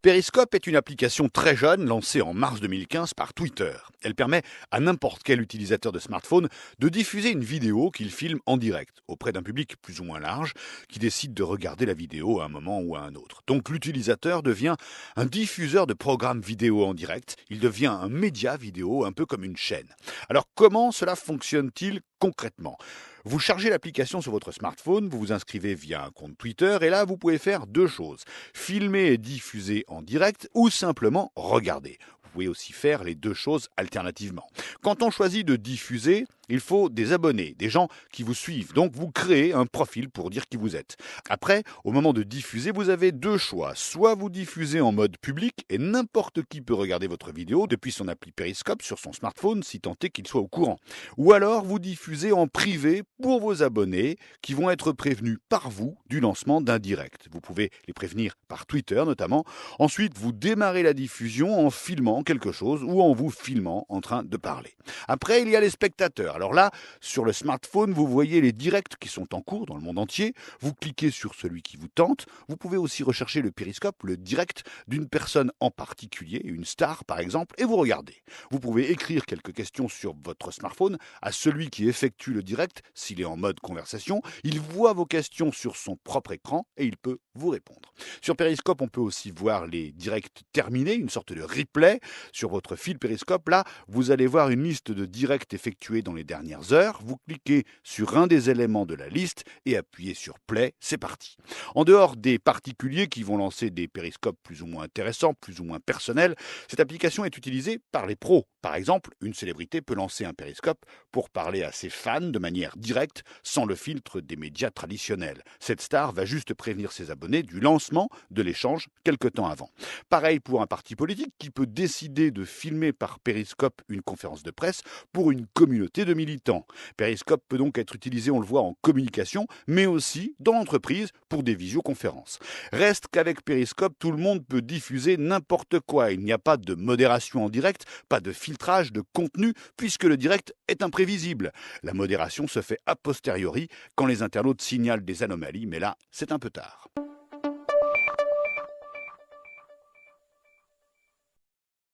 Periscope est une application très jeune lancée en mars 2015 par Twitter. Elle permet à n'importe quel utilisateur de smartphone de diffuser une vidéo qu'il filme en direct auprès d'un public plus ou moins large qui décide de regarder la vidéo à un moment ou à un autre. Donc l'utilisateur devient un diffuseur de programmes vidéo en direct, il devient un média vidéo un peu comme une chaîne. Alors comment cela fonctionne-t-il concrètement? Vous chargez l'application sur votre smartphone, vous vous inscrivez via un compte Twitter et là vous pouvez faire deux choses: filmer et diffuser en direct ou simplement regarder. Vous pouvez aussi faire les deux choses alternativement. Quand on choisit de diffuser, il faut des abonnés, des gens qui vous suivent. Donc vous créez un profil pour dire qui vous êtes. Après, au moment de diffuser, vous avez deux choix. Soit vous diffusez en mode public et n'importe qui peut regarder votre vidéo depuis son appli Periscope sur son smartphone si tant est qu'il soit au courant. Ou alors vous diffusez en privé pour vos abonnés qui vont être prévenus par vous du lancement d'un direct. Vous pouvez les prévenir par Twitter notamment. Ensuite, vous démarrez la diffusion en filmant quelque chose ou en vous filmant en train de parler. Après, il y a les spectateurs. Alors là, sur le smartphone, vous voyez les directs qui sont en cours dans le monde entier. Vous cliquez sur celui qui vous tente. Vous pouvez aussi rechercher le périscope, le direct d'une personne en particulier, une star par exemple, et vous regardez. Vous pouvez écrire quelques questions sur votre smartphone à celui qui effectue le direct s'il est en mode conversation. Il voit vos questions sur son propre écran et il peut vous répondre. Sur Periscope, on peut aussi voir les directs terminés, une sorte de replay. Sur votre fil Periscope, là, vous allez voir une liste de directs effectués dans les dernières heures. Vous cliquez sur un des éléments de la liste et appuyez sur Play, c'est parti. En dehors des particuliers qui vont lancer des périscopes plus ou moins intéressants, plus ou moins personnels, cette application est utilisée par les pros. Par exemple, une célébrité peut lancer un périscope pour parler à ses fans de manière directe, sans le filtre des médias traditionnels. Cette star va juste prévenir ses abonnés du lancement de l'échange quelque temps avant. Pareil pour un parti politique qui peut décider de filmer par périscope une conférence de presse pour une communauté de militants. Periscope peut donc être utilisé, on le voit, en communication, mais aussi dans l'entreprise pour des visioconférences. Reste qu'avec Periscope, tout le monde peut diffuser n'importe quoi. Il n'y a pas de modération en direct, pas de filtrage de contenu, puisque le direct est imprévisible. La modération se fait a posteriori quand les internautes signalent des anomalies, mais là, c'est un peu tard.